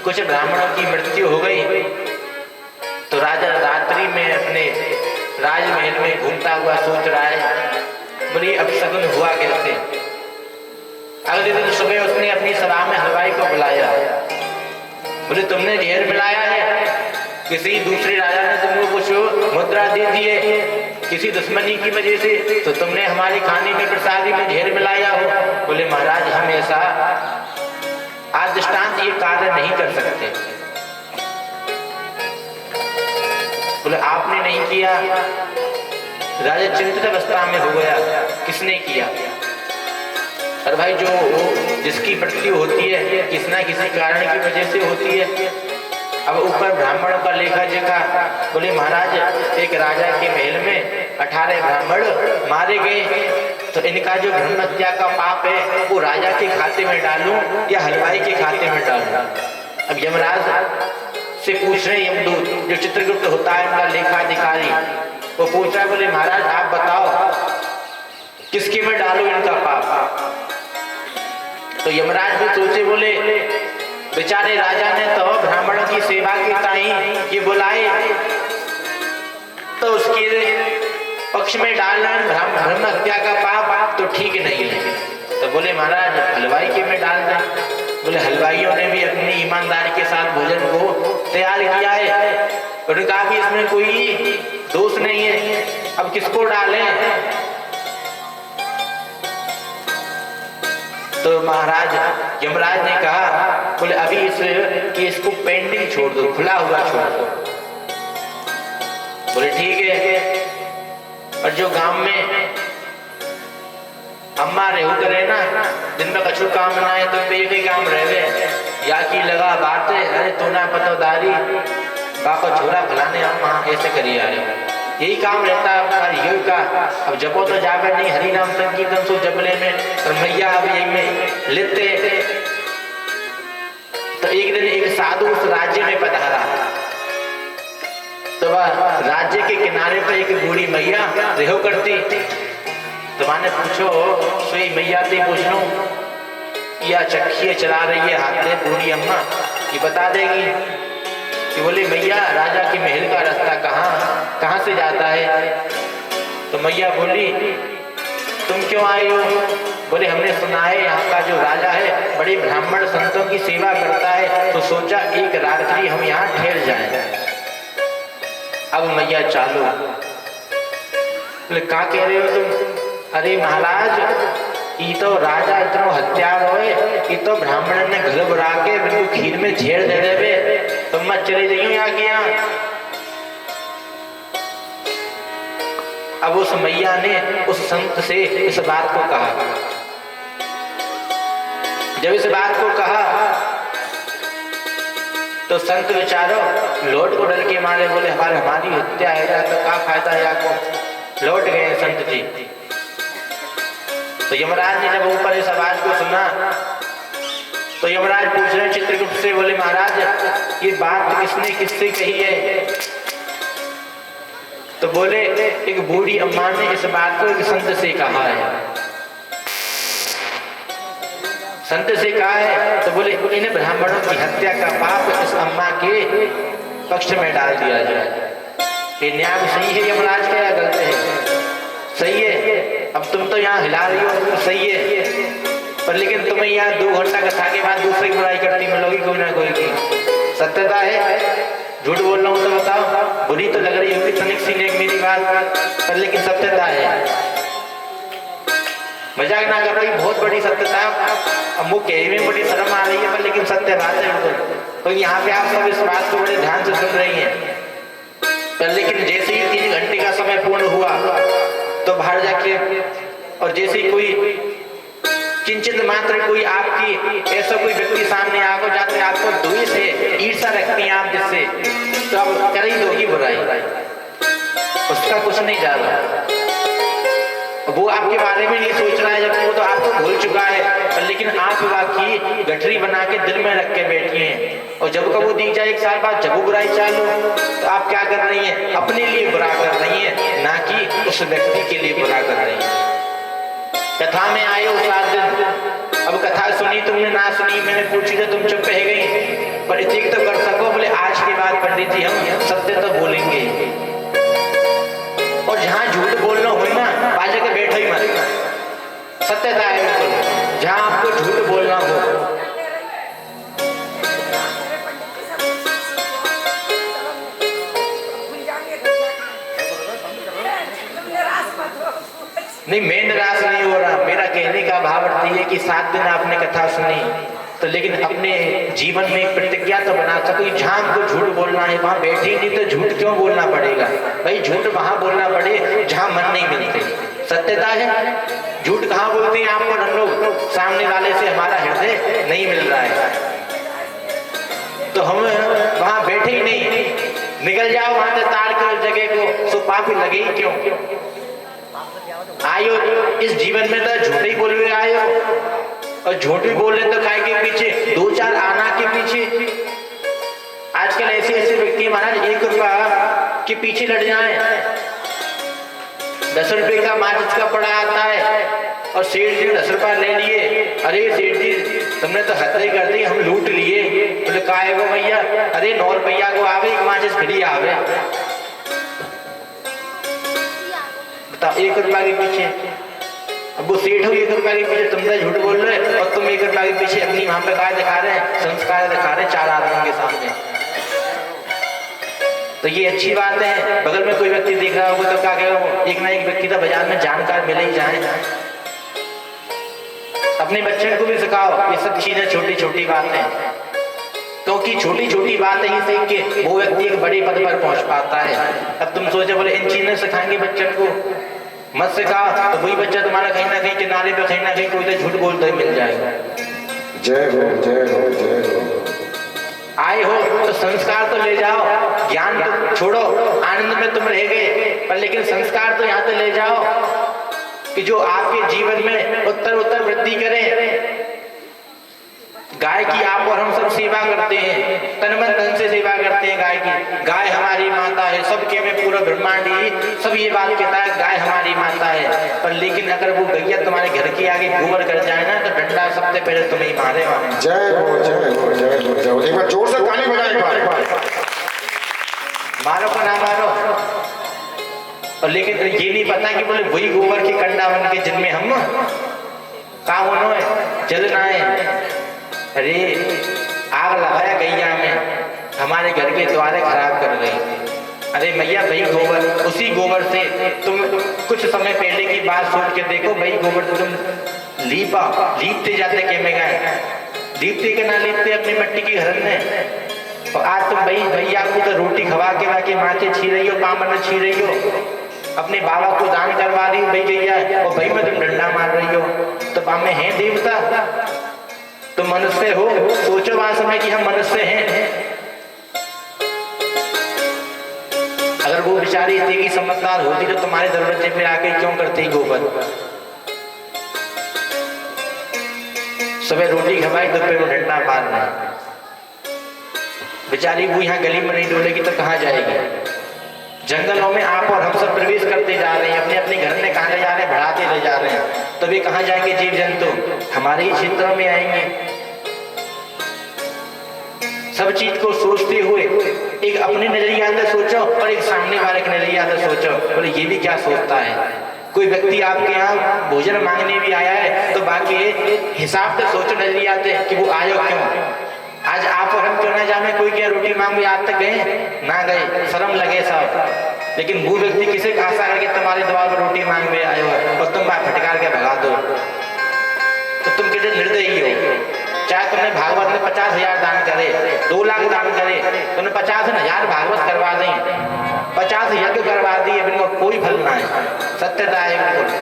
कुछ ब्राह्मणों की मृत्यु हो गई तो राजा रात्रि में अपने राजमहल में घूमता हुआ सोच रहा है, बोले अब शगुन हुआ कैसे। अगले दिन सुबह उसने अपनी सभा में हलवाई को बुलाया, बोले तुमने जहर मिलाया है, किसी दूसरे राजा ने तुमको कुछ मुद्रा दे दिए किसी दुश्मनी की वजह से, तो तुमने हमारे खाने में प्रसादी में जहर मिलाया हो। बोले महाराज हम ऐसा आज दृष्टांत ये कार्य नहीं कर सकते। बोले आपने नहीं किया। राजा चिंतित अवस्था में हो गया, किसने किया। और भाई जो जिसकी मृत्यु होती है किसी ना किसी कारण की वजह से होती है। अब ऊपर ब्राह्मणों का लेखा जोखा। बोले महाराज एक राजा के महल में 18 ब्राह्मण मारे गए, तो इनका जो ब्रह्म हत्या का पाप है वो राजा के खाते में डालूं या हलवाई के खाते में डालूं। अब यमराज से पूछ रहे यमदूत, जो चित्रगुप्त होता है इनका लेखाधिकारी, वो पूछ रहा है, बोले महाराज आप बताओ किसके में डालूं इनका पाप। तो यमराज भी सोचे, बोले बेचारे राजा ने तो ब्राह्मणों की सेवा की ताई ये बुलाए, तो उसके पक्ष में डालना ब्रह्म हत्या का पाप तो ठीक नहीं है। तो बोले महाराज हलवाई के में डाल दें। बोले हलवाइयों ने भी अपनी ईमानदारी के साथ भोजन को तैयार किया है, उन्होंने कहा कि इसमें कोई दोष नहीं है, अब किसको डालें। तो महाराज यमराज ने कहा, बोले अभी इस केस को पेंडिंग छोड़ दो, खुला हुआ छोड़ दो। बोले ठीक है। और जो गांव में अम्मा रेहू करे ना, दिन में कछु काम ना है तो एक ही काम रहे, या की लगा बात है, अरे तू ना पतोदारी बापा छोरा फलाने अम्मा ऐसे करिए, आ रहे यही काम रहता है यही का। अब जपो तो जावे नहीं, हरि नाम संकीर्तन सो जबले में, और मैया अब यही में लेते। तो एक दिन एक साधु उस राज्य में पधारा, तो वह राज्य के किनारे पर एक बूढ़ी मैया रेहो करती। तो माने पूछो सोई मैया से पूछ लो या चक्खिए चला रही है हाथ में बूढ़ी अम्मा, ये बता देगी। कि बोले मैया राजा के महल का रास्ता कहाँ से जाता है। तो मैया बोली तुम क्यों आए हो। बोले हमने सुना है यहाँ का जो राजा है बड़े ब्राह्मण संतों की सेवा करता है, तो सोचा एक रात्रि हम यहाँ ठहर जाएं। अब मैया चालू। बोले क्या कह रहे हो तुम। अरे महाराज ये तो राजा इतना हत्यार होए, ये तो ब्राह्मण ने घर बुरा के बिल्कुल खीर में झेड़ दे देवे, तुम मत चले जाइयो यहाँ के यहाँ। अब उस मैया ने उस संत से इस बात को कहा। जब इस बात को कहा तो संत बेचारो लौट को डर के मारे बोले हमारी हत्या है या तो क्या फायदा है आपको। लौट गए संत जी। तो यमराज ने जब ऊपर इस आवाज को सुना तो यमराज पूछ रहे चित्रगुप्त से, बोले महाराज ये बात किसने किससे कही है। तो बोले एक बूढ़ी अम्मा ने इस बात को एक संत से कहा है। संत से कहा है तो बोले इन ब्राह्मणों की हत्या का पाप इस अम्मा के पक्ष में डाल दिया जाए। ये न्याय सही है यमराज का या गलत है। सही है। अब तुम तो यहाँ हिला रही हो, सही है, पर लेकिन तुम्हें यहाँ 2 घंटा कथा के बाद दूसरे की बुराई करती मिलोगी कोई ना कोई की। सत्यता है। झूठ बोल रहा हूँ तो बताओ, बुरी तो लग रही होगी तनिक सी नेक मेरी बात, पर लेकिन सत्यता है। मजाक ना कर रही, बहुत बड़ी सत्यता है। अब मुँह कह में बड़ी शर्म आ रही है, पर लेकिन सत्य बात है। तो यहाँ पे आप सब इस बात को बड़े ध्यान से सुन रही है। पर लेकिन जैसे ही 3 घंटे का समय पूर्ण हुआ तो बाहर जाके और जैसे कोई किंचित मात्र कोई आपकी ऐसा कोई व्यक्ति सामने आको जाते आपको द्वेष है, ईर्ष्या रखती हैं आप जिससे, तो आप कर ही दोगी बुराई, उसका कुछ नहीं जा रहा। वो आपके बारे में नहीं सोच रहा है, जब वो तो आपको भूल चुका है, पर लेकिन आप वाकई गठरी बना के दिल में रख के बैठी हैं। और जब का वो दिख जाए 1 साल बाद जब वो बुराई चालू, तो आप क्या कर रही हैं, अपने लिए बुरा कर रही हैं, ना कि उस व्यक्ति के लिए बुरा कर रही हैं। कथा में आए उस 7 दिन, अब कथा सुनी तुमने ना सुनी, मैंने पूछी तो तुम चुप रह गई। पर इतनी तो कर सको, बोले आज के बाद पंडित जी हम सत्य तो बोलेंगे, और जहां झूठ बोलना हो ना बाजा के बैठो ही मत, सत्यता है बिल्कुल, जहां आपको झूठ बोलना हो। नहीं, मैं निराश नहीं हो रहा, मेरा कहने का भाव अर्थ है कि 7 दिन आपने कथा सुनी तो लेकिन अपने जीवन में एक प्रतिज्ञा तो बना सको, जहां हमको झूठ बोलना है वहां बैठे नहीं तो झूठ क्यों बोलना पड़ेगा भाई, झूठ वहां बोलना पड़े जहां मन नहीं मिलते, सत्यता है। झूठ कहाँ बोलते हैं आपको, हम लोग सामने वाले से हमारा हृदय नहीं मिल रहा है तो हम वहां बैठे ही नहीं, निकल जाओ वहां से तार के उस जगह को, सो पाप लगे ही क्यों। आयो इस जीवन में तो झूठ ही बोल रहे आयो, और झूठ भी बोल रहे तो काय के पीछे, 2-4 आना के पीछे। आजकल ऐसे ऐसे व्यक्ति महाराज 1 रुपया के पीछे लड़ जाए, 10 रुपए का माचिस का पड़ा आता है और सेठ जी 10 रुपया ले लिए, अरे सेठ जी तुमने तो हद ही कर दी, हम लूट लिए। बोले काय को भैया, अरे 9 रुपया को आवे, एक माचिस फ्री आवे, बताओ 1 रुपया के पीछे। अब वो सेठ हो 1 रुपया के पीछे, तुम तो झूठ बोल रहे हो और तुम 1 रुपया के पीछे अपनी वहां पे काय दिखा रहे हैं, संस्कार दिखा रहे हैं 4 आदमियों के सामने। तो ये अच्छी बात है, बगल में कोई व्यक्ति देख रहा होगा तो क्या कहेगा, एक ना एक व्यक्ति तो बाजार में जानकार मिले ही जाए। अपने बच्चों को भी सिखाओ, ये सब चीजें छोटी छोटी बातें, क्योंकि छोटी छोटी बातें ही सीख के वो व्यक्ति एक बड़े पद पर पहुंच पाता है। अब तुम सोचे बोले इन चीजें सिखाएंगे बच्चों को, मत सिखाओ तो वही बच्चा तुम्हारा कहीं ना कहीं किनारे पे कहीं ना कहीं कोई तो झूठ बोलता ही मिल जाएगा। जय हो जय हो जय हो। आए हो तो संस्कार तो ले जाओ, ज्ञान तो छोड़ो, आनंद में तुम रह गए पर लेकिन संस्कार तो यहाँ से ले जाओ कि जो आपके जीवन में उत्तर उत्तर वृद्धि करे। गाय की आप और हम सब सेवा करते हैं, तन मन धन से सेवा करते हैं गाय की। गाय हमारी माता है, सबके में पूरा ब्रह्मांड ही सब ये बात कहता है गाय हमारी माता है, पर लेकिन अगर वो गैया तुम्हारे घर के आगे गोबर कर जाए ना तो डंडा सबसे पहले तुम्हें मारे। जय हो जय हो जय हो जय हो। एक बार जोर से ताली बजाएं, मारो का ना मारो, और लेकिन ये नहीं पता कि बोले वही गोबर की कंडा बन के जिनमें हम काम है जलना है। अरे आग लगाया गैया में, हमारे घर के द्वारे खराब कर गई। अरे मैया वही गोबर, उसी गोबर से तुम कुछ समय पहले की बात सोच के देखो, वही गोबर से तुम लीपते जाते के में गए, लीपते के ना लीपते अपनी मिट्टी की घर में, और आज तुम भैया को तो रोटी खवा के वाके माथे छी रही हो, पामन में छी रही हो, अपने बाबा को दान करवा रही हो भाई गैया, और भाई में तुम डंडा मार रही हो। तो पामे है देवता, तुम मनुष्य हो, सोचो वहां समय कि हम मनुष्य हैं। अगर वो बेचारी इतनी की समझदार होती तो तुम्हारे दरवाजे पे आके क्यों करती गोबर। सुबह रोटी खवाई, दोपहर में डंडा मारना, बेचारी वो यहाँ गली में नहीं डोलेगी तो कहाँ जाएगी। जंगलों में आप और हम सब प्रवेश करते जा रहे हैं, अपने अपने घर में कहाँ ले जा रहे हैं, बढ़ाते ले जा रहे हैं, तो वे कहाँ जाएंगे जीव जंतु, हमारे ही क्षेत्रों में आएंगे। सब चीज को सोचते हुए एक अपने नजरिया से सोचो और एक सामने वाले के नजरिया से सोचो, बोले ये भी क्या सोचता है। कोई व्यक्ति आपके यहाँ भोजन मांगने भी आया है तो बाकी हिसाब से सोचो नजरिया से कि वो आयो क्यों। आज आप और हम क्यों ना जाने, कोई क्या रोटी मांगे आज तक गए ना गए, शर्म लगे सब, लेकिन वो व्यक्ति किसे आशा करके तुम्हारे द्वार पर रोटी मांगने आए हो और तुम बात फटकार के भगा दो, तो तुम कितने निर्दयी हो। चाहे तुमने भागवत में 50,000 दान करे, 2 लाख दान करे, तुमने 50,000 भागवत करवा दें, 50 यज्ञ करवा दिए, बिल्कुल कोई फल ना है, सत्यता है बिल्कुल।